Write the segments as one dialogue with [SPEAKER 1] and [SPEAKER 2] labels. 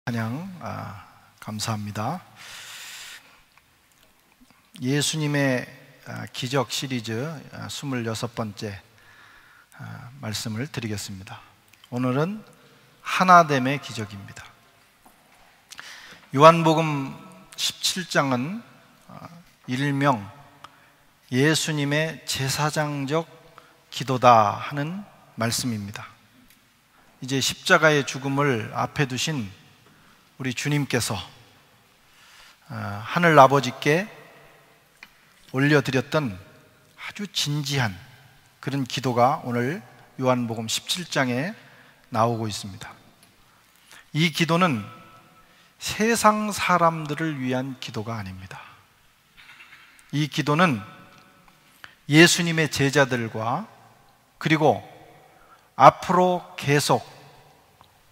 [SPEAKER 1] 찬양 감사합니다. 예수님의 기적 시리즈 26번째 말씀을 드리겠습니다. 오늘은 하나됨의 기적입니다. 요한복음 17장은 일명 예수님의 제사장적 기도다 하는 말씀입니다. 이제 십자가의 죽음을 앞에 두신 우리 주님께서 하늘 아버지께 올려드렸던 아주 진지한 그런 기도가 오늘 요한복음 17장에 나오고 있습니다. 이 기도는 세상 사람들을 위한 기도가 아닙니다. 이 기도는 예수님의 제자들과 그리고 앞으로 계속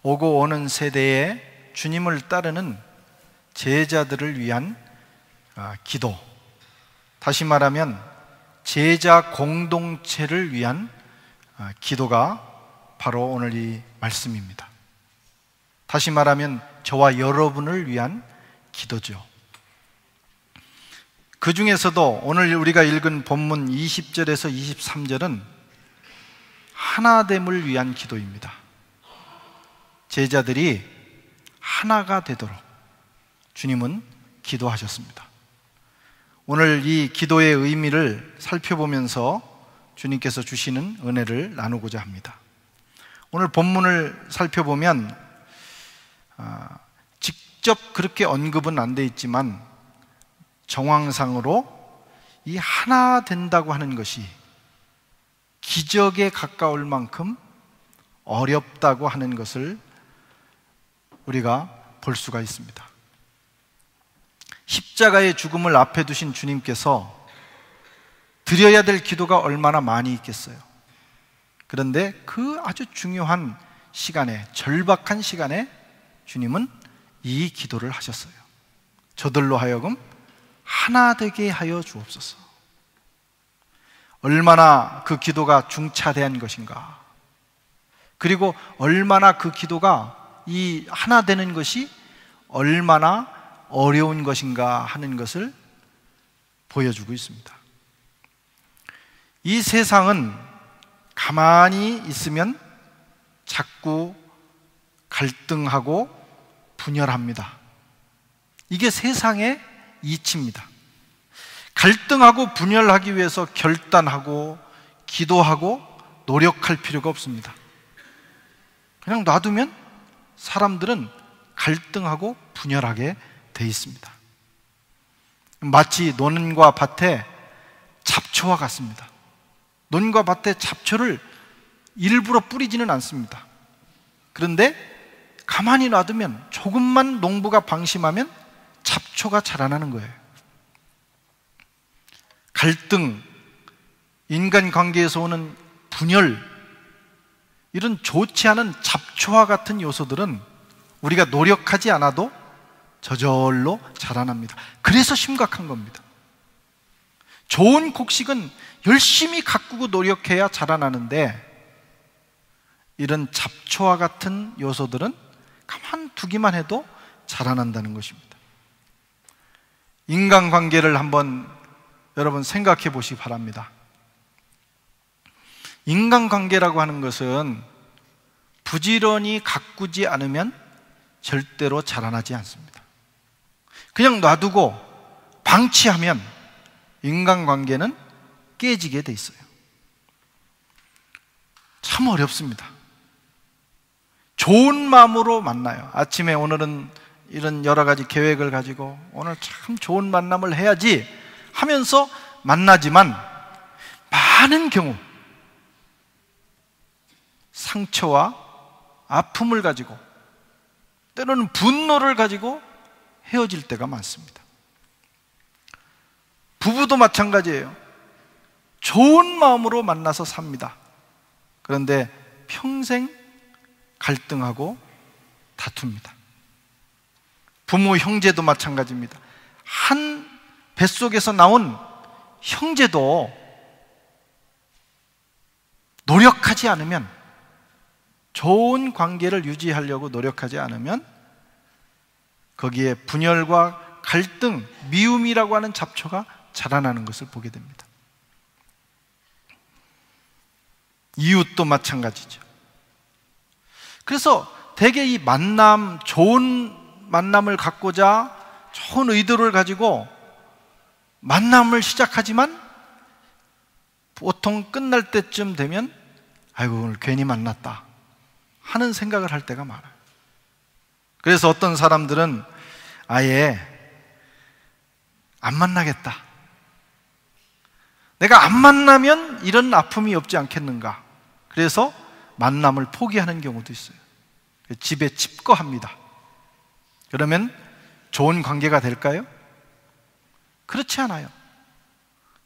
[SPEAKER 1] 오고 오는 세대에 주님을 따르는 제자들을 위한 기도, 다시 말하면 제자 공동체를 위한 기도가 바로 오늘 이 말씀입니다. 다시 말하면 저와 여러분을 위한 기도죠. 그 중에서도 오늘 우리가 읽은 본문 20절에서 23절은 하나됨을 위한 기도입니다. 제자들이 하나가 되도록 주님은 기도하셨습니다. 오늘 이 기도의 의미를 살펴보면서 주님께서 주시는 은혜를 나누고자 합니다. 오늘 본문을 살펴보면 직접 그렇게 언급은 안 돼 있지만 정황상으로 이 하나 된다고 하는 것이 기적에 가까울 만큼 어렵다고 하는 것을 우리가 볼 수가 있습니다. 십자가의 죽음을 앞에 두신 주님께서 드려야 될 기도가 얼마나 많이 있겠어요. 그런데 그 아주 중요한 시간에, 절박한 시간에 주님은 이 기도를 하셨어요. 저들로 하여금 하나 되게 하여 주옵소서. 얼마나 그 기도가 중차대한 것인가, 그리고 얼마나 그 기도가 이 하나 되는 것이 얼마나 어려운 것인가 하는 것을 보여주고 있습니다. 이 세상은 가만히 있으면 자꾸 갈등하고 분열합니다. 이게 세상의 이치입니다. 갈등하고 분열하기 위해서 결단하고 기도하고 노력할 필요가 없습니다. 그냥 놔두면 사람들은 갈등하고 분열하게 돼 있습니다. 마치 논과 밭에 잡초와 같습니다. 논과 밭에 잡초를 일부러 뿌리지는 않습니다. 그런데 가만히 놔두면, 조금만 농부가 방심하면 잡초가 자라나는 거예요. 갈등, 인간관계에서 오는 분열, 이런 좋지 않은 잡초와 같은 요소들은 우리가 노력하지 않아도 저절로 자라납니다. 그래서 심각한 겁니다. 좋은 곡식은 열심히 가꾸고 노력해야 자라나는데, 이런 잡초와 같은 요소들은 가만 두기만 해도 자라난다는 것입니다. 인간관계를 한번 여러분 생각해 보시기 바랍니다. 인간관계라고 하는 것은 부지런히 가꾸지 않으면 절대로 자라나지 않습니다. 그냥 놔두고 방치하면 인간관계는 깨지게 돼 있어요. 참 어렵습니다. 좋은 마음으로 만나요. 아침에 오늘은 이런 여러 가지 계획을 가지고 오늘 참 좋은 만남을 해야지 하면서 만나지만, 많은 경우 상처와 아픔을 가지고, 때로는 분노를 가지고 헤어질 때가 많습니다. 부부도 마찬가지예요. 좋은 마음으로 만나서 삽니다. 그런데 평생 갈등하고 다툽니다. 부모, 형제도 마찬가지입니다. 한 뱃속에서 나온 형제도 노력하지 않으면, 좋은 관계를 유지하려고 노력하지 않으면 거기에 분열과 갈등, 미움이라고 하는 잡초가 자라나는 것을 보게 됩니다. 이웃도 마찬가지죠. 그래서 대개 이 만남, 좋은 만남을 갖고자 좋은 의도를 가지고 만남을 시작하지만 보통 끝날 때쯤 되면 아이고 오늘 괜히 만났다 하는 생각을 할 때가 많아요. 그래서 어떤 사람들은 아예 안 만나겠다, 내가 안 만나면 이런 아픔이 없지 않겠는가, 그래서 만남을 포기하는 경우도 있어요. 집에 집거합니다. 그러면 좋은 관계가 될까요? 그렇지 않아요.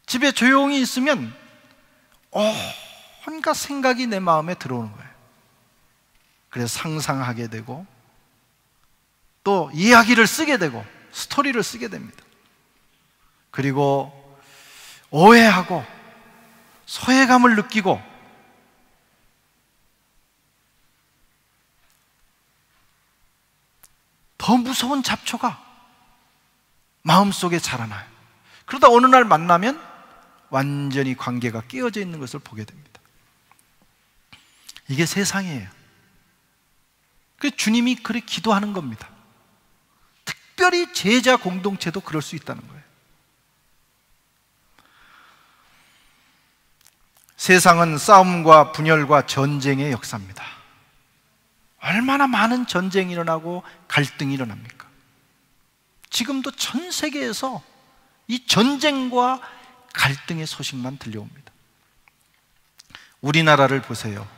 [SPEAKER 1] 집에 조용히 있으면 온갖 생각이 내 마음에 들어오는 거예요. 그래서 상상하게 되고 또 이야기를 쓰게 되고 스토리를 쓰게 됩니다. 그리고 오해하고 소외감을 느끼고 더 무서운 잡초가 마음속에 자라나요. 그러다 어느 날 만나면 완전히 관계가 깨어져 있는 것을 보게 됩니다. 이게 세상이에요. 그래서 주님이 그렇게 기도하는 겁니다. 특별히 제자 공동체도 그럴 수 있다는 거예요. 세상은 싸움과 분열과 전쟁의 역사입니다. 얼마나 많은 전쟁이 일어나고 갈등이 일어납니까? 지금도 전 세계에서 이 전쟁과 갈등의 소식만 들려옵니다. 우리나라를 보세요.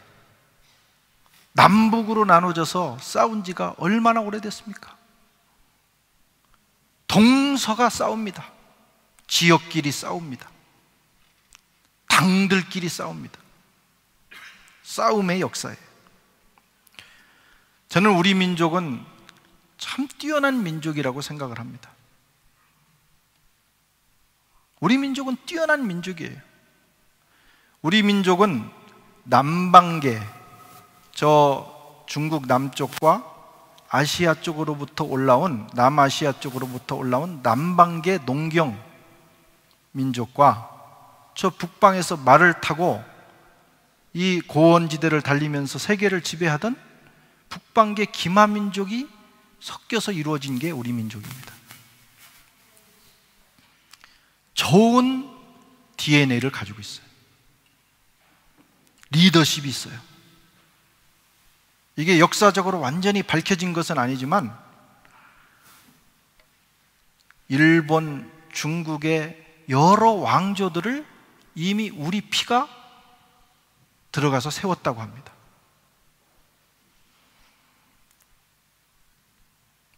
[SPEAKER 1] 남북으로 나눠져서 싸운 지가 얼마나 오래됐습니까? 동서가 싸웁니다. 지역끼리 싸웁니다. 당들끼리 싸웁니다. 싸움의 역사예요. 저는 우리 민족은 참 뛰어난 민족이라고 생각을 합니다. 우리 민족은 뛰어난 민족이에요. 우리 민족은 남방계, 저 중국 남쪽과 아시아 쪽으로부터 올라온, 남아시아 쪽으로부터 올라온 남방계 농경 민족과 저 북방에서 말을 타고 이 고원지대를 달리면서 세계를 지배하던 북방계 기마 민족이 섞여서 이루어진 게 우리 민족입니다. 좋은 DNA를 가지고 있어요. 리더십이 있어요. 이게 역사적으로 완전히 밝혀진 것은 아니지만 일본, 중국의 여러 왕조들을 이미 우리 피가 들어가서 세웠다고 합니다.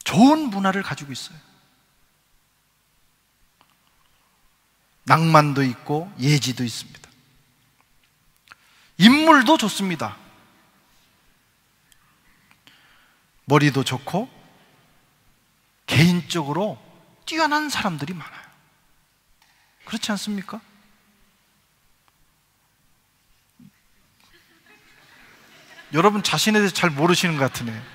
[SPEAKER 1] 좋은 문화를 가지고 있어요. 낭만도 있고 예지도 있습니다. 인물도 좋습니다. 머리도 좋고 개인적으로 뛰어난 사람들이 많아요. 그렇지 않습니까? 여러분 자신에 대해서 잘 모르시는 것 같으네요.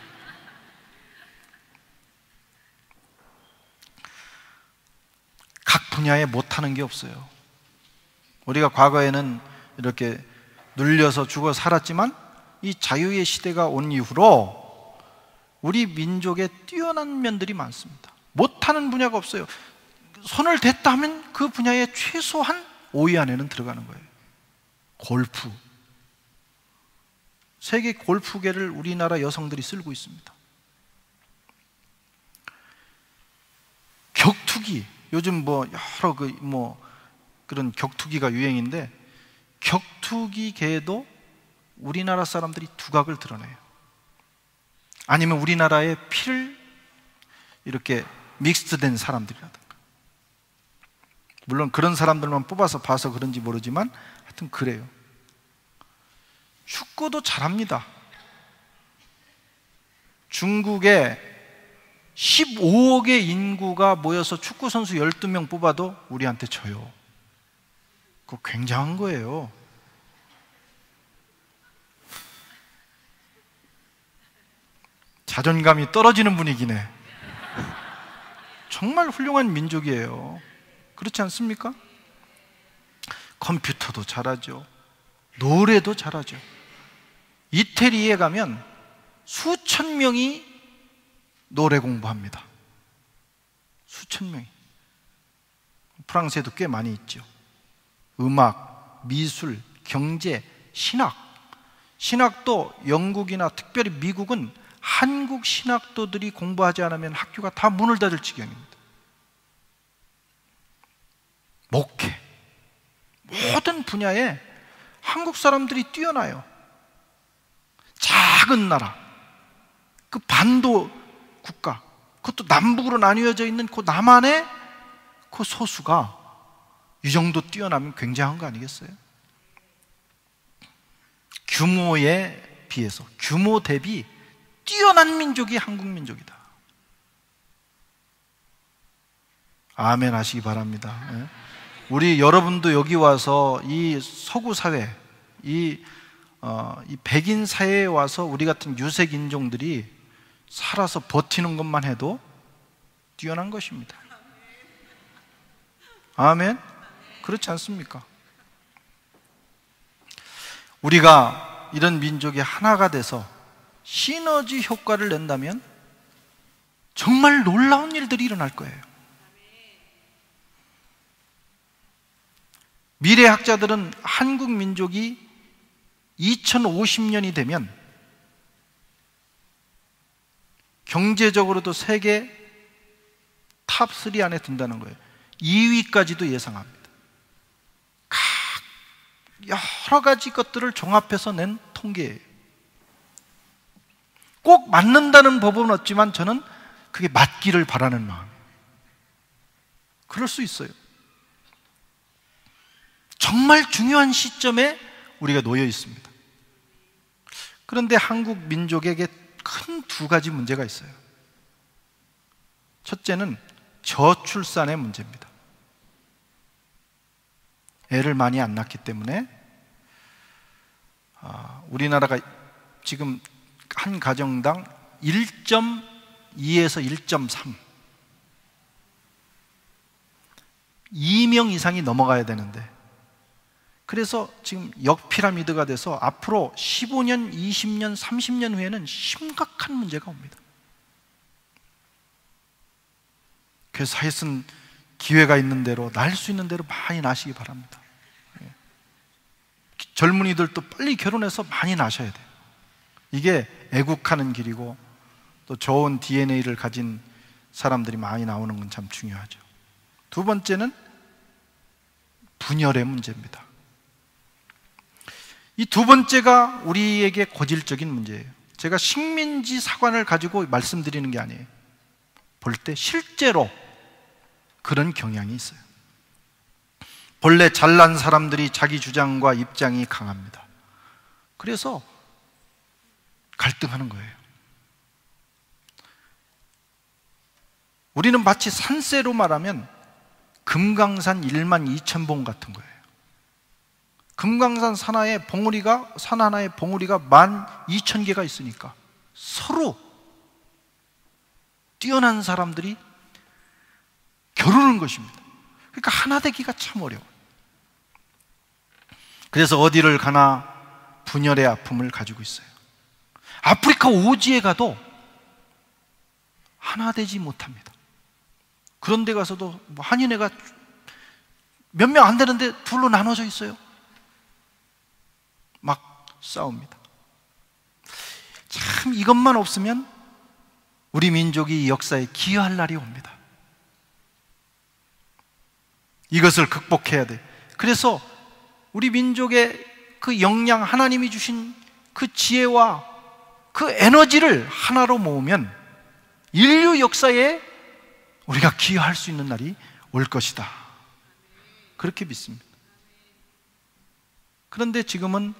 [SPEAKER 1] 각 분야에 못하는 게 없어요. 우리가 과거에는 이렇게 눌려서 죽어 살았지만 이 자유의 시대가 온 이후로 우리 민족에 뛰어난 면들이 많습니다. 못하는 분야가 없어요. 손을 댔다 하면 그 분야에 최소한 5위 안에는 들어가는 거예요. 골프. 세계 골프계를 우리나라 여성들이 쓸고 있습니다. 격투기. 요즘 여러 그런 격투기가 유행인데 격투기계에도 우리나라 사람들이 두각을 드러내요. 아니면 우리나라의 피를 이렇게 믹스된 사람들이라든가. 물론 그런 사람들만 뽑아서 봐서 그런지 모르지만 하여튼 그래요. 축구도 잘합니다. 중국에 15억의 인구가 모여서 축구 선수 12명 뽑아도 우리한테 져요. 그거 굉장한 거예요. 자존감이 떨어지는 분위기네. 정말 훌륭한 민족이에요. 그렇지 않습니까? 컴퓨터도 잘하죠. 노래도 잘하죠. 이태리에 가면 수천 명이 노래 공부합니다. 수천 명이. 프랑스에도 꽤 많이 있죠. 음악, 미술, 경제, 신학. 신학도 영국이나 특별히 미국은 한국 신학도들이 공부하지 않으면 학교가 다 문을 닫을 지경입니다. 목회, 모든 분야에 한국 사람들이 뛰어나요. 작은 나라, 그 반도 국가, 그것도 남북으로 나뉘어져 있는 그 남한의 그 소수가 이 정도 뛰어나면 굉장한 거 아니겠어요? 규모에 비해서, 규모 대비 뛰어난 민족이 한국 민족이다. 아멘 하시기 바랍니다. 우리 여러분도 여기 와서 이 서구 사회, 이 백인 사회에 와서 우리 같은 유색 인종들이 살아서 버티는 것만 해도 뛰어난 것입니다. 아멘? 그렇지 않습니까? 우리가 이런 민족이 하나가 돼서 시너지 효과를 낸다면 정말 놀라운 일들이 일어날 거예요. 미래학자들은 한국 민족이 2050년이 되면 경제적으로도 세계 탑3 안에 든다는 거예요. 2위까지도 예상합니다. 여러 가지 것들을 종합해서 낸 통계예요. 꼭 맞는다는 법은 없지만 저는 그게 맞기를 바라는 마음이에요. 그럴 수 있어요. 정말 중요한 시점에 우리가 놓여 있습니다. 그런데 한국 민족에게 큰 두 가지 문제가 있어요. 첫째는 저출산의 문제입니다. 애를 많이 안 낳기 때문에 우리나라가 지금 한 가정당 1.2에서 1.3 2명 이상이 넘어가야 되는데, 그래서 지금 역피라미드가 돼서 앞으로 15년, 20년, 30년 후에는 심각한 문제가 옵니다. 그래서 하여튼 기회가 있는 대로, 날 수 있는 대로 많이 나시기 바랍니다. 젊은이들도 빨리 결혼해서 많이 나셔야 돼요. 이게 애국하는 길이고, 또 좋은 DNA를 가진 사람들이 많이 나오는 건 참 중요하죠. 두 번째는 분열의 문제입니다. 이 두 번째가 우리에게 고질적인 문제예요. 제가 식민지 사관을 가지고 말씀드리는 게 아니에요. 볼 때 실제로 그런 경향이 있어요. 본래 잘난 사람들이 자기 주장과 입장이 강합니다. 그래서 갈등하는 거예요. 우리는 마치 산세로 말하면 금강산 12,000봉 같은 거예요. 금강산 산 하나에 봉우리가 12,000개가 있으니까 서로 뛰어난 사람들이 겨루는 것입니다. 그러니까 하나 되기가 참 어려워요. 그래서 어디를 가나 분열의 아픔을 가지고 있어요. 아프리카 오지에 가도 하나 되지 못합니다. 그런 데 가서도 한인회가 몇 명 안 되는데 둘로 나눠져 있어요. 막 싸웁니다. 참 이것만 없으면 우리 민족이 이 역사에 기여할 날이 옵니다. 이것을 극복해야 돼. 그래서 우리 민족의 그 역량, 하나님이 주신 그 지혜와 그 에너지를 하나로 모으면 인류 역사에 우리가 기여할 수 있는 날이 올 것이다. 그렇게 믿습니다. 그런데 지금은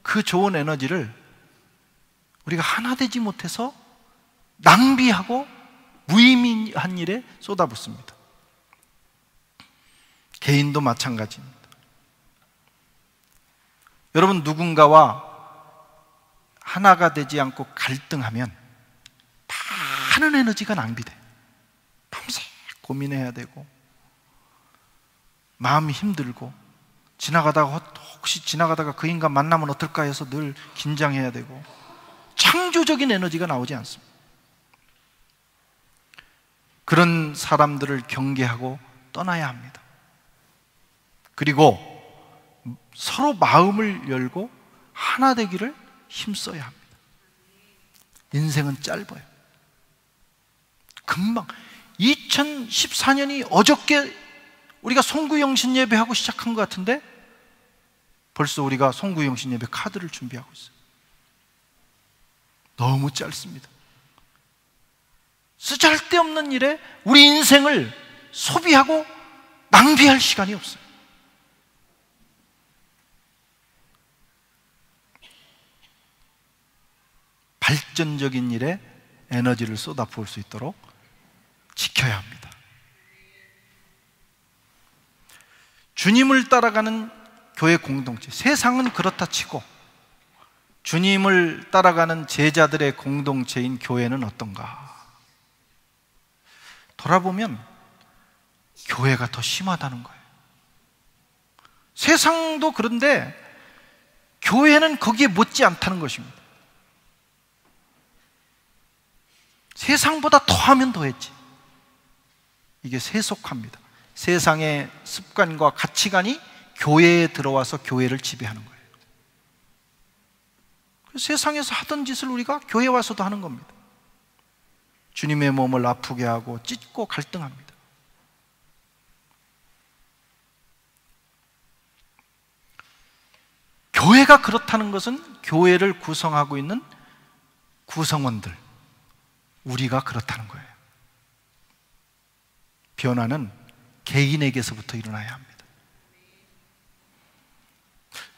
[SPEAKER 1] 그 좋은 에너지를 우리가 하나 되지 못해서 낭비하고 무의미한 일에 쏟아붓습니다. 개인도 마찬가지입니다. 여러분, 누군가와 하나가 되지 않고 갈등하면 많은 에너지가 낭비돼요. 밤새 고민해야 되고, 마음이 힘들고, 혹시 지나가다가 그 인간 만나면 어떨까 해서 늘 긴장해야 되고, 창조적인 에너지가 나오지 않습니다. 그런 사람들을 경계하고 떠나야 합니다. 그리고 서로 마음을 열고 하나 되기를 힘써야 합니다. 인생은 짧아요. 금방 2014년이 어저께 우리가 송구영신 예배하고 시작한 것 같은데 벌써 우리가 송구영신 예배 카드를 준비하고 있어요. 너무 짧습니다. 쓰잘데없는 일에 우리 인생을 소비하고 낭비할 시간이 없어요. 발전적인 일에 에너지를 쏟아부을 수 있도록 지켜야 합니다. 주님을 따라가는 교회 공동체, 세상은 그렇다 치고 주님을 따라가는 제자들의 공동체인 교회는 어떤가? 돌아보면 교회가 더 심하다는 거예요. 세상도 그런데 교회는 거기에 못지 않다는 것입니다. 세상보다 더하면 더했지. 이게 세속화입니다. 세상의 습관과 가치관이 교회에 들어와서 교회를 지배하는 거예요. 세상에서 하던 짓을 우리가 교회 와서도 하는 겁니다. 주님의 몸을 아프게 하고 찢고 갈등합니다. 교회가 그렇다는 것은 교회를 구성하고 있는 구성원들, 우리가 그렇다는 거예요. 변화는 개인에게서부터 일어나야 합니다.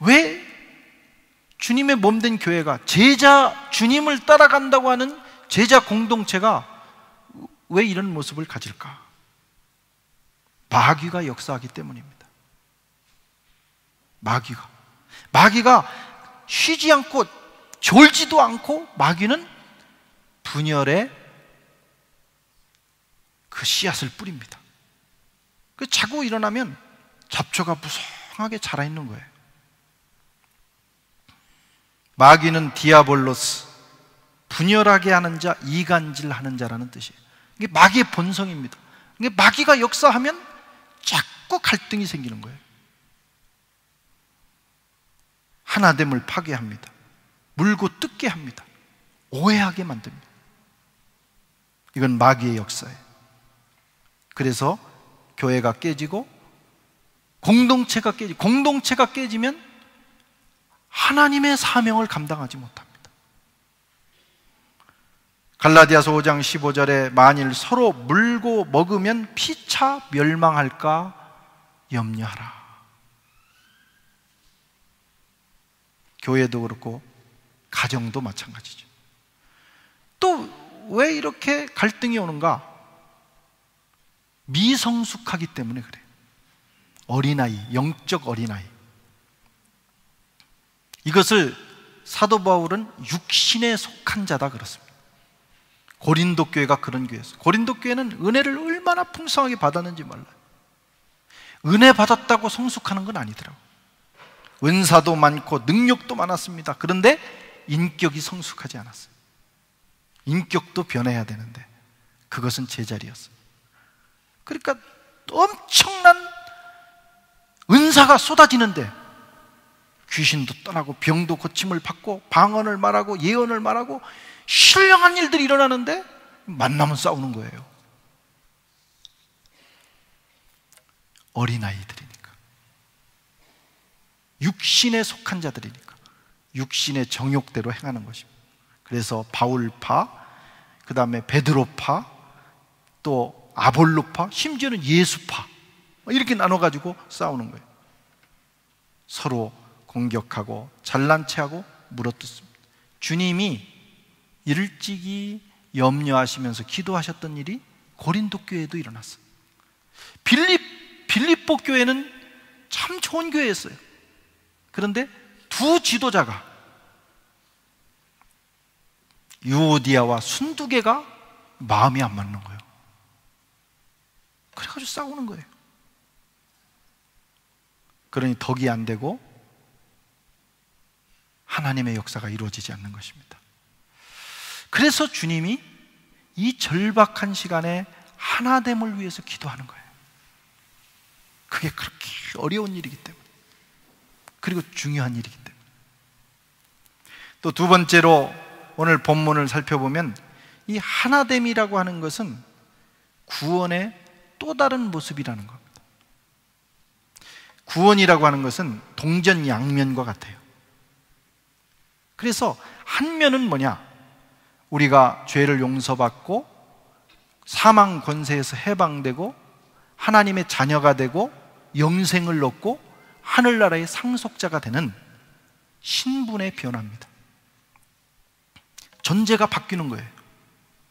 [SPEAKER 1] 왜 주님의 몸된 교회가, 주님을 따라간다고 하는 제자 공동체가 왜 이런 모습을 가질까? 마귀가 역사하기 때문입니다. 마귀가 쉬지 않고 졸지도 않고, 마귀는 분열의 그 씨앗을 뿌립니다. 그 자고 일어나면 잡초가 무성하게 자라있는 거예요. 마귀는 디아볼로스, 분열하게 하는 자, 이간질하는 자라는 뜻이에요. 이게 마귀의 본성입니다. 이게 마귀가 역사하면 자꾸 갈등이 생기는 거예요. 하나됨을 파괴합니다. 물고 뜯게 합니다. 오해하게 만듭니다. 이건 마귀의 역사예요. 그래서 교회가 깨지고 공동체가 깨지면 하나님의 사명을 감당하지 못합니다. 갈라디아서 5장 15절에 만일 서로 물고 먹으면 피차 멸망할까 염려하라. 교회도 그렇고 가정도 마찬가지죠. 또 왜 이렇게 갈등이 오는가? 미성숙하기 때문에 그래요. 어린아이, 영적 어린아이. 이것을 사도 바울은 육신에 속한 자다 그렇습니다. 고린도 교회가 그런 교회였어요. 고린도 교회는 은혜를 얼마나 풍성하게 받았는지 몰라요. 은혜 받았다고 성숙하는 건 아니더라고요. 은사도 많고 능력도 많았습니다. 그런데 인격이 성숙하지 않았어요. 인격도 변해야 되는데 그것은 제자리였어요. 그러니까 엄청난 은사가 쏟아지는데 귀신도 떠나고 병도 고침을 받고 방언을 말하고 예언을 말하고 신령한 일들이 일어나는데 만나면 싸우는 거예요. 어린아이들이니까, 육신에 속한 자들이니까 육신의 정욕대로 행하는 것입니다. 그래서 바울파, 그 다음에 베드로파, 또 아볼로파, 심지어는 예수파, 이렇게 나눠가지고 싸우는 거예요. 서로 공격하고 잘난 체하고 물어뜯습니다. 주님이 일찍이 염려하시면서 기도하셨던 일이 고린도 교회에도 일어났어요. 빌립보 교회는 참 좋은 교회였어요. 그런데 두 지도자가, 유오디아와 순두개가 마음이 안 맞는 거예요. 그래가지고 싸우는 거예요. 그러니 덕이 안 되고 하나님의 역사가 이루어지지 않는 것입니다. 그래서 주님이 이 절박한 시간에 하나됨을 위해서 기도하는 거예요. 그게 그렇게 어려운 일이기 때문에, 그리고 중요한 일이기 때문에. 또 두 번째로 오늘 본문을 살펴보면 이 하나됨이라고 하는 것은 구원의 또 다른 모습이라는 겁니다. 구원이라고 하는 것은 동전양면과 같아요. 그래서 한 면은 뭐냐? 우리가 죄를 용서받고 사망 권세에서 해방되고 하나님의 자녀가 되고 영생을 얻고 하늘나라의 상속자가 되는 신분의 변화입니다. 존재가 바뀌는 거예요.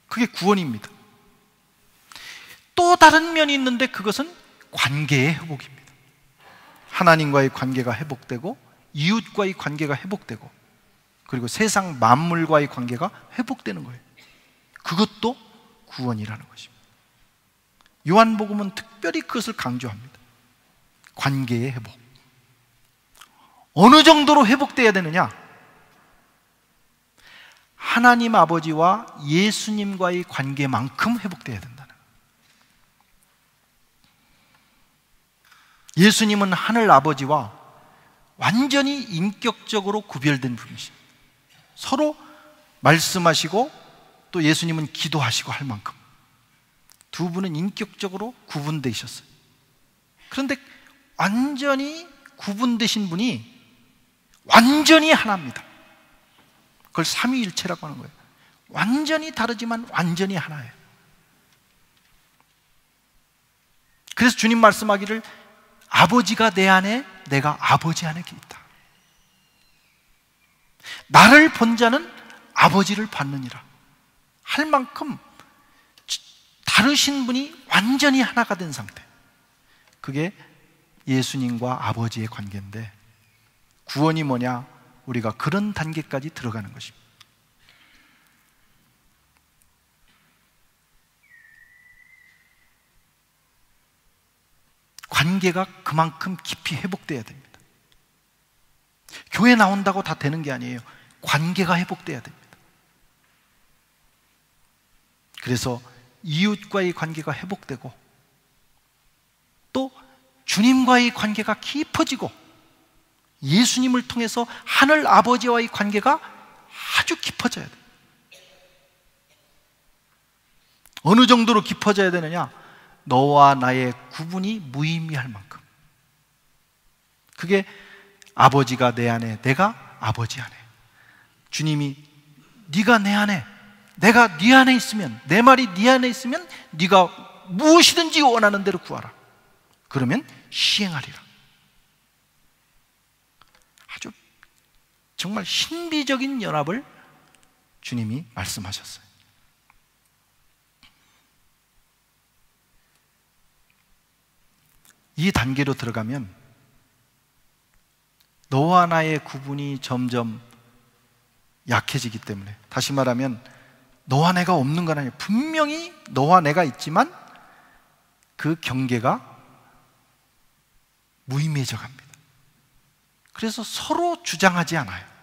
[SPEAKER 1] 그게 구원입니다. 또 다른 면이 있는데 그것은 관계의 회복입니다. 하나님과의 관계가 회복되고 이웃과의 관계가 회복되고 그리고 세상 만물과의 관계가 회복되는 거예요. 그것도 구원이라는 것입니다. 요한복음은 특별히 그것을 강조합니다. 관계의 회복. 어느 정도로 회복돼야 되느냐? 하나님 아버지와 예수님과의 관계만큼 회복돼야 된다는 거예요. 예수님은 하늘 아버지와 완전히 인격적으로 구별된 분이십니다. 서로 말씀하시고 또 예수님은 기도하시고 할 만큼 두 분은 인격적으로 구분되셨어요. 그런데 완전히 구분되신 분이 완전히 하나입니다. 그걸 삼위일체라고 하는 거예요. 완전히 다르지만 완전히 하나예요. 그래서 주님 말씀하기를 아버지가 내 안에 내가 아버지 안에 있다. 나를 본 자는 아버지를 봤느니라 할 만큼 다르신 분이 완전히 하나가 된 상태. 그게 예수님과 아버지의 관계인데 구원이 뭐냐? 우리가 그런 단계까지 들어가는 것입니다. 관계가 그만큼 깊이 회복돼야 됩니다. 교회 나온다고 다 되는 게 아니에요. 관계가 회복돼야 됩니다. 그래서 이웃과의 관계가 회복되고 또 주님과의 관계가 깊어지고 예수님을 통해서 하늘 아버지와의 관계가 아주 깊어져야 돼요. 어느 정도로 깊어져야 되느냐? 너와 나의 구분이 무의미할 만큼. 그게 아버지가 내 안에, 내가 아버지 안에. 주님이 네가 내 안에, 내가 네 안에 있으면, 내 말이 네 안에 있으면 네가 무엇이든지 원하는 대로 구하라. 그러면 시행하리라. 아주 정말 신비적인 연합을 주님이 말씀하셨어요. 이 단계로 들어가면 너와 나의 구분이 점점 약해지기 때문에, 다시 말하면 너와 내가 없는 건 아니에요. 분명히 너와 내가 있지만 그 경계가 무의미해져 갑니다. 그래서 서로 주장하지 않아요.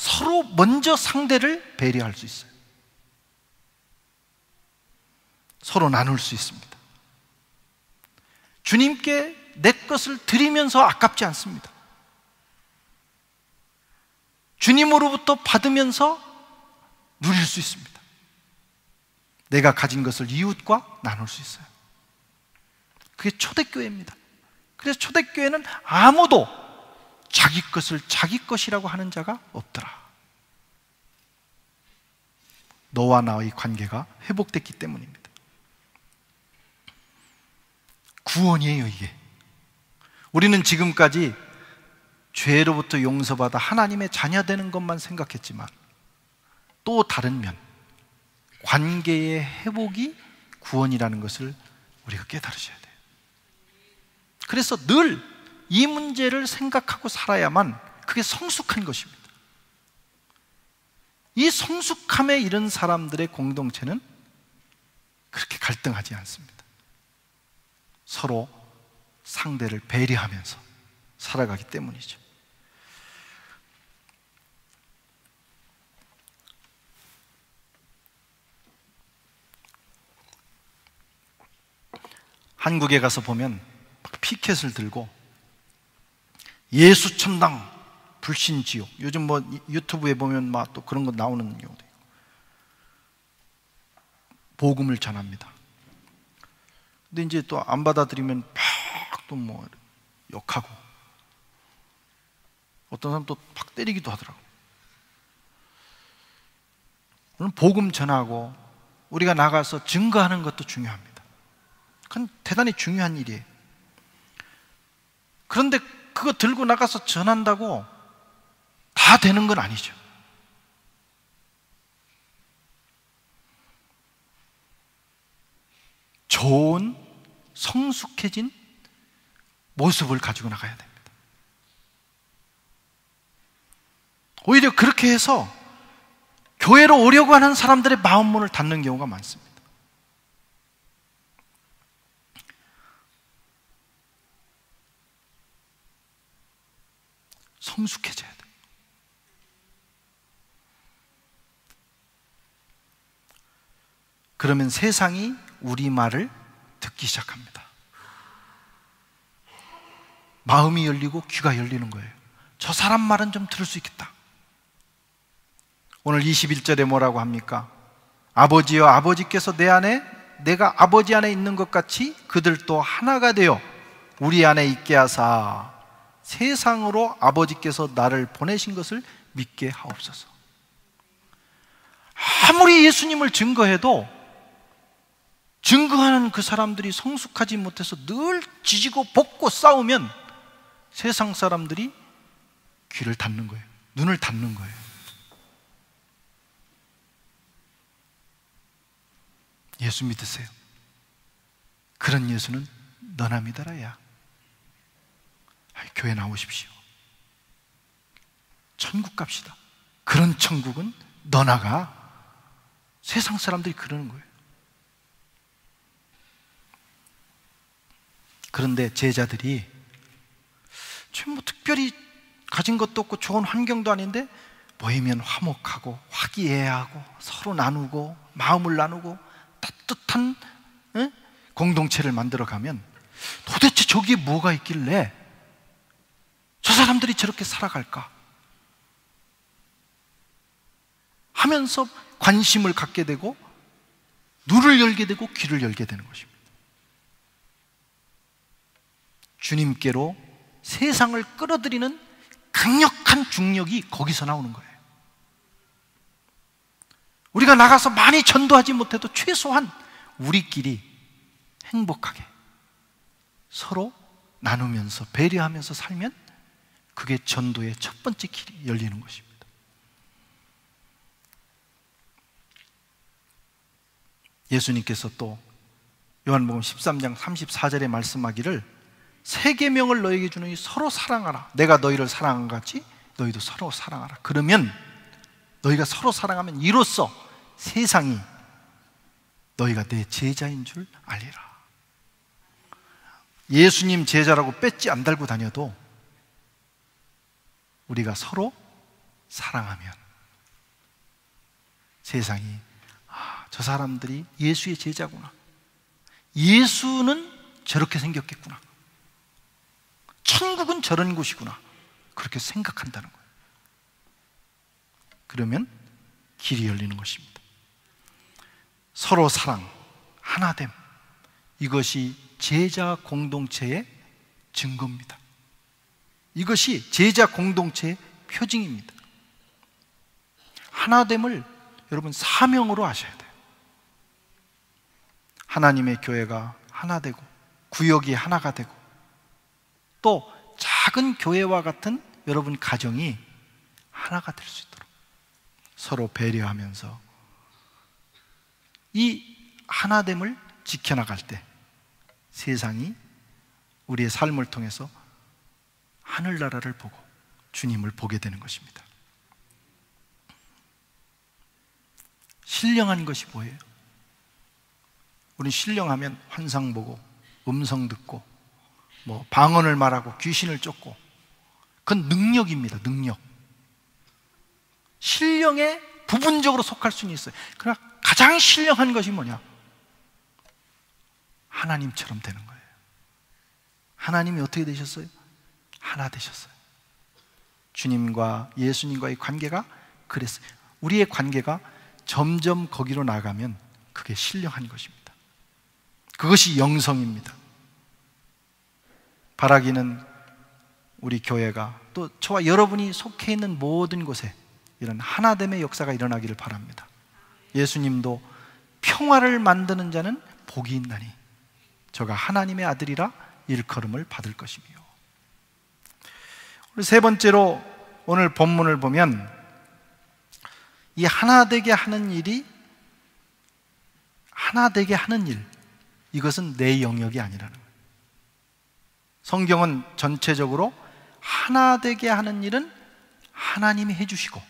[SPEAKER 1] 서로 먼저 상대를 배려할 수 있어요. 서로 나눌 수 있습니다. 주님께 내 것을 드리면서 아깝지 않습니다. 주님으로부터 받으면서 누릴 수 있습니다. 내가 가진 것을 이웃과 나눌 수 있어요. 그게 초대교회입니다. 그래서 초대교회는 아무도 자기 것을 자기 것이라고 하는 자가 없더라. 너와 나의 관계가 회복됐기 때문입니다. 구원이에요, 이게. 우리는 지금까지 죄로부터 용서받아 하나님의 자녀 되는 것만 생각했지만 또 다른 면, 관계의 회복이 구원이라는 것을 우리가 깨달으셔야 돼요. 그래서 늘 이 문제를 생각하고 살아야만 그게 성숙한 것입니다. 이 성숙함에 이른 사람들의 공동체는 그렇게 갈등하지 않습니다. 서로 상대를 배려하면서 살아가기 때문이죠. 한국에 가서 보면 피켓을 들고 예수 천당 불신 지옥, 요즘 뭐 유튜브에 보면 막 또 그런 거 나오는 경우도 있고, 복음을 전합니다. 근데 이제 또 안 받아들이면 막 또 뭐 욕하고, 어떤 사람 또 팍 때리기도 하더라고요. 오늘 복음 전하고 우리가 나가서 증거하는 것도 중요합니다. 그건 대단히 중요한 일이에요. 그런데 그거 들고 나가서 전한다고 다 되는 건 아니죠. 좋은 성숙해진 모습을 가지고 나가야 됩니다. 오히려 그렇게 해서 교회로 오려고 하는 사람들의 마음 문을 닫는 경우가 많습니다. 성숙해져야 돼요. 그러면 세상이 우리 말을 듣기 시작합니다. 마음이 열리고 귀가 열리는 거예요. 저 사람 말은 좀 들을 수 있겠다. 오늘 21절에 뭐라고 합니까? 아버지여, 아버지께서 내 안에, 내가 아버지 안에 있는 것 같이 그들도 하나가 되어 우리 안에 있게 하사 세상으로 아버지께서 나를 보내신 것을 믿게 하옵소서. 아무리 예수님을 증거해도 증거하는 그 사람들이 성숙하지 못해서 늘 지지고 볶고 싸우면 세상 사람들이 귀를 닫는 거예요. 눈을 닫는 거예요. 예수 믿으세요. 그런 예수는 너나 믿어라야. 교회 나오십시오. 천국 갑시다. 그런 천국은 너나가. 세상 사람들이 그러는 거예요. 그런데 제자들이 좀 뭐 특별히 가진 것도 없고 좋은 환경도 아닌데 모이면 화목하고 화기애애하고 서로 나누고 마음을 나누고 따뜻한 공동체를 만들어가면 도대체 저기에 뭐가 있길래 저 사람들이 저렇게 살아갈까 하면서 관심을 갖게 되고 눈을 열게 되고 귀를 열게 되는 것입니다. 주님께로 세상을 끌어들이는 강력한 중력이 거기서 나오는 거예요. 우리가 나가서 많이 전도하지 못해도 최소한 우리끼리 행복하게 서로 나누면서 배려하면서 살면 그게 전도의 첫 번째 길이 열리는 것입니다. 예수님께서 또 요한복음 13장 34절에 말씀하기를 새 계명을 너에게 주노니 서로 사랑하라. 내가 너희를 사랑한 것 같이 너희도 서로 사랑하라. 그러면 너희가 서로 사랑하면 이로써 세상이 너희가 내 제자인 줄 알리라. 예수님 제자라고 배지 안 달고 다녀도 우리가 서로 사랑하면 세상이 저 사람들이 예수의 제자구나. 예수는 저렇게 생겼겠구나. 천국은 저런 곳이구나. 그렇게 생각한다는 거예요. 그러면 길이 열리는 것입니다. 서로 사랑, 하나됨. 이것이 제자 공동체의 증거입니다. 이것이 제자 공동체의 표징입니다. 하나됨을 여러분 사명으로 하셔야 돼요. 하나님의 교회가 하나 되고 구역이 하나가 되고 또 작은 교회와 같은 여러분 가정이 하나가 될 수 있도록 서로 배려하면서 이 하나됨을 지켜나갈 때 세상이 우리의 삶을 통해서 하늘나라를 보고 주님을 보게 되는 것입니다. 신령한 것이 뭐예요? 우린 신령하면 환상 보고 음성 듣고 뭐 방언을 말하고 귀신을 쫓고, 그건 능력입니다. 능력. 신령에 부분적으로 속할 수는 있어요. 그러나 가장 신령한 것이 뭐냐? 하나님처럼 되는 거예요. 하나님이 어떻게 되셨어요? 하나 되셨어요. 주님과 예수님과의 관계가 그랬어요. 우리의 관계가 점점 거기로 나가면 그게 신령한 것입니다. 그것이 영성입니다. 바라기는 우리 교회가 또 저와 여러분이 속해 있는 모든 곳에 이런 하나됨의 역사가 일어나기를 바랍니다. 예수님도 평화를 만드는 자는 복이 있나니 저가 하나님의 아들이라 일컬음을 받을 것이며. 세 번째로 오늘 본문을 보면 이 하나 되게 하는 일이, 하나 되게 하는 일, 이것은 내 영역이 아니라는 거예요. 성경은 전체적으로 하나 되게 하는 일은 하나님이 해주시고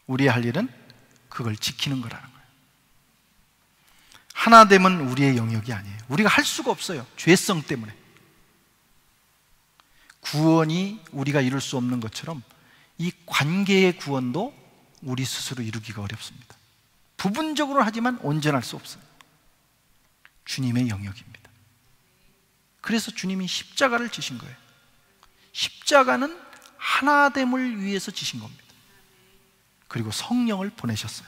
[SPEAKER 1] 우리의 할 일은 그걸 지키는 거라는 거예요. 하나됨은 우리의 영역이 아니에요. 우리가 할 수가 없어요. 죄성 때문에. 구원이 우리가 이룰 수 없는 것처럼 이 관계의 구원도 우리 스스로 이루기가 어렵습니다. 부분적으로 하지만 온전할 수 없어요. 주님의 영역입니다. 그래서 주님이 십자가를 지신 거예요. 십자가는 하나됨을 위해서 지신 겁니다. 그리고 성령을 보내셨어요.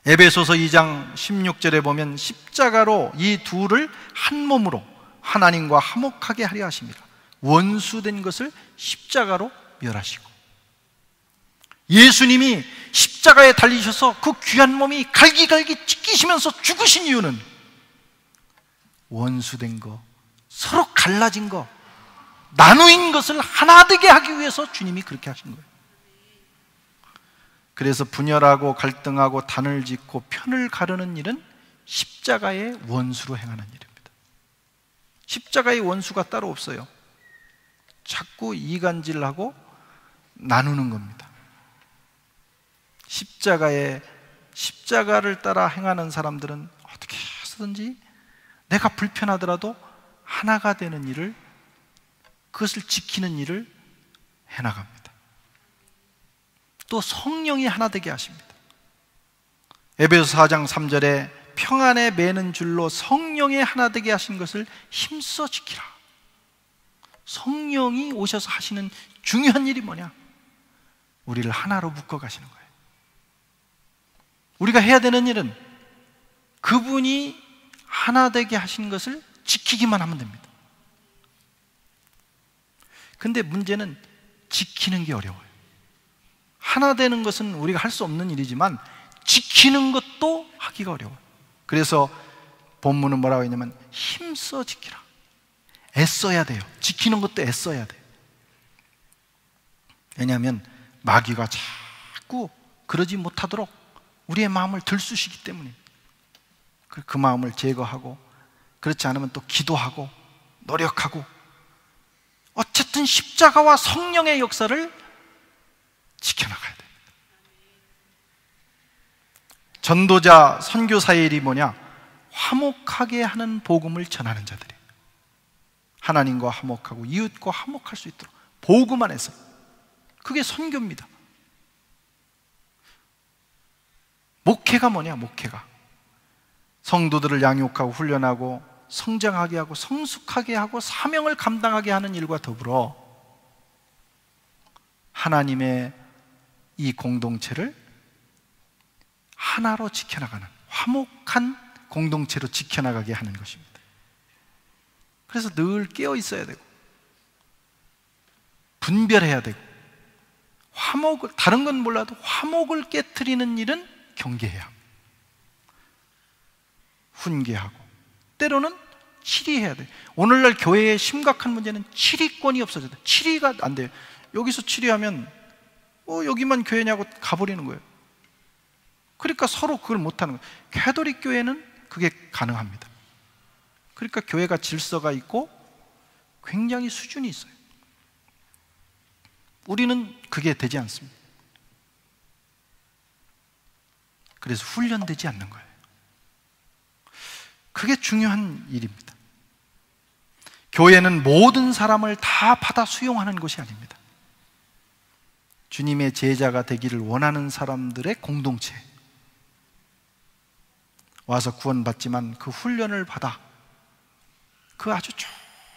[SPEAKER 1] 에베소서 2장 16절에 보면 십자가로 이 둘을 한 몸으로 하나님과 화목하게 하려 하십니다. 원수된 것을 십자가로 멸하시고, 예수님이 십자가에 달리셔서 그 귀한 몸이 갈기갈기 찢기시면서 죽으신 이유는 원수된 거, 서로 갈라진 거, 나누인 것을 하나 되게 하기 위해서 주님이 그렇게 하신 거예요. 그래서 분열하고 갈등하고 단을 짓고 편을 가르는 일은 십자가의 원수로 행하는 일입니다. 십자가의 원수가 따로 없어요. 자꾸 이간질하고 나누는 겁니다. 십자가를 따라 행하는 사람들은 어떻게 해서든지 내가 불편하더라도 하나가 되는 일을, 그것을 지키는 일을 해나갑니다. 또 성령이 하나 되게 하십니다. 에베소서 4장 3절에 평안에 매는 줄로 성령의 하나 되게 하신 것을 힘써 지키라. 성령이 오셔서 하시는 중요한 일이 뭐냐? 우리를 하나로 묶어 가시는 거예요. 우리가 해야 되는 일은 그분이 하나 되게 하신 것을 지키기만 하면 됩니다. 근데 문제는 지키는 게 어려워요. 하나 되는 것은 우리가 할 수 없는 일이지만 지키는 것도 하기가 어려워요. 그래서 본문은 뭐라고 했냐면 힘써 지키라. 애써야 돼요. 지키는 것도 애써야 돼요. 왜냐하면 마귀가 자꾸 그러지 못하도록 우리의 마음을 들쑤시기 때문에 그 마음을 제거하고, 그렇지 않으면 또 기도하고 노력하고, 어쨌든 십자가와 성령의 역사를 지켜나가야 됩니다. 전도자, 선교사의 일이 뭐냐? 화목하게 하는 복음을 전하는 자들이에요. 하나님과 화목하고 이웃과 화목할 수 있도록 복음 안에서, 그게 선교입니다. 목회가 뭐냐? 목회가 성도들을 양육하고 훈련하고 성장하게 하고 성숙하게 하고 사명을 감당하게 하는 일과 더불어 하나님의 이 공동체를 하나로 지켜나가는, 화목한 공동체로 지켜나가게 하는 것입니다. 그래서 늘 깨어 있어야 되고 분별해야 되고, 화목을, 다른 건 몰라도 화목을 깨트리는 일은 경계해야 합니다. 훈계하고 때로는 치리해야 돼요. 오늘날 교회의 심각한 문제는 치리권이 없어져요. 치리가 안 돼요. 여기서 치리하면 여기만 교회냐고 가버리는 거예요. 그러니까 서로 그걸 못하는 거예요. 캐톨릭 교회는 그게 가능합니다. 그러니까 교회가 질서가 있고 굉장히 수준이 있어요. 우리는 그게 되지 않습니다. 그래서 훈련되지 않는 거예요. 그게 중요한 일입니다. 교회는 모든 사람을 다 받아 수용하는 것이 아닙니다. 주님의 제자가 되기를 원하는 사람들의 공동체, 와서 구원받지만 그 훈련을 받아 그 아주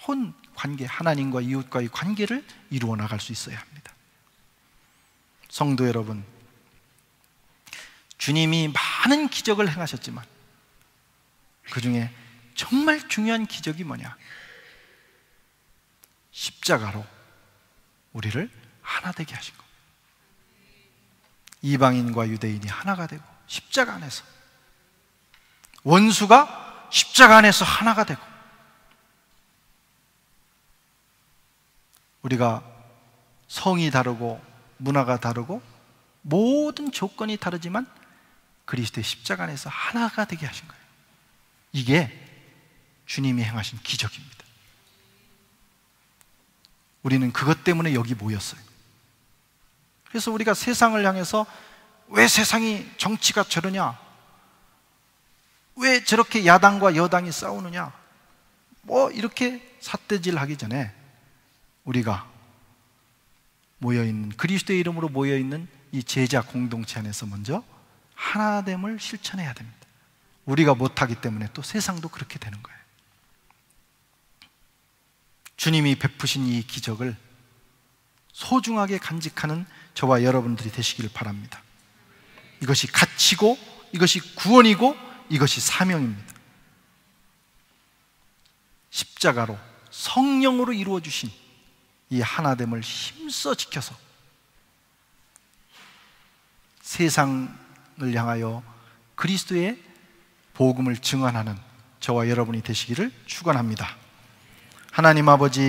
[SPEAKER 1] 좋은 관계, 하나님과 이웃과의 관계를 이루어 나갈 수 있어야 합니다. 성도 여러분, 주님이 많은 기적을 행하셨지만 그 중에 정말 중요한 기적이 뭐냐? 십자가로 우리를 하나 되게 하신 겁니다. 이방인과 유대인이 하나가 되고, 십자가 안에서 원수가 십자가 안에서 하나가 되고, 우리가 성이 다르고 문화가 다르고 모든 조건이 다르지만 그리스도의 십자가 안에서 하나가 되게 하신 거예요. 이게 주님이 행하신 기적입니다. 우리는 그것 때문에 여기 모였어요. 그래서 우리가 세상을 향해서 왜 세상이 정치가 저러냐? 왜 저렇게 야당과 여당이 싸우느냐? 뭐 이렇게 삿대질 하기 전에 우리가 모여있는, 그리스도의 이름으로 모여있는 이 제자 공동체 안에서 먼저 하나됨을 실천해야 됩니다. 우리가 못하기 때문에 또 세상도 그렇게 되는 거예요. 주님이 베푸신 이 기적을 소중하게 간직하는 저와 여러분들이 되시기를 바랍니다. 이것이 가치고, 이것이 구원이고, 이것이 사명입니다. 십자가로 성령으로 이루어 주신 이 하나됨을 힘써 지켜서 세상을 향하여 그리스도의 복음을 증언하는 저와 여러분이 되시기를 축원합니다. 하나님 아버지,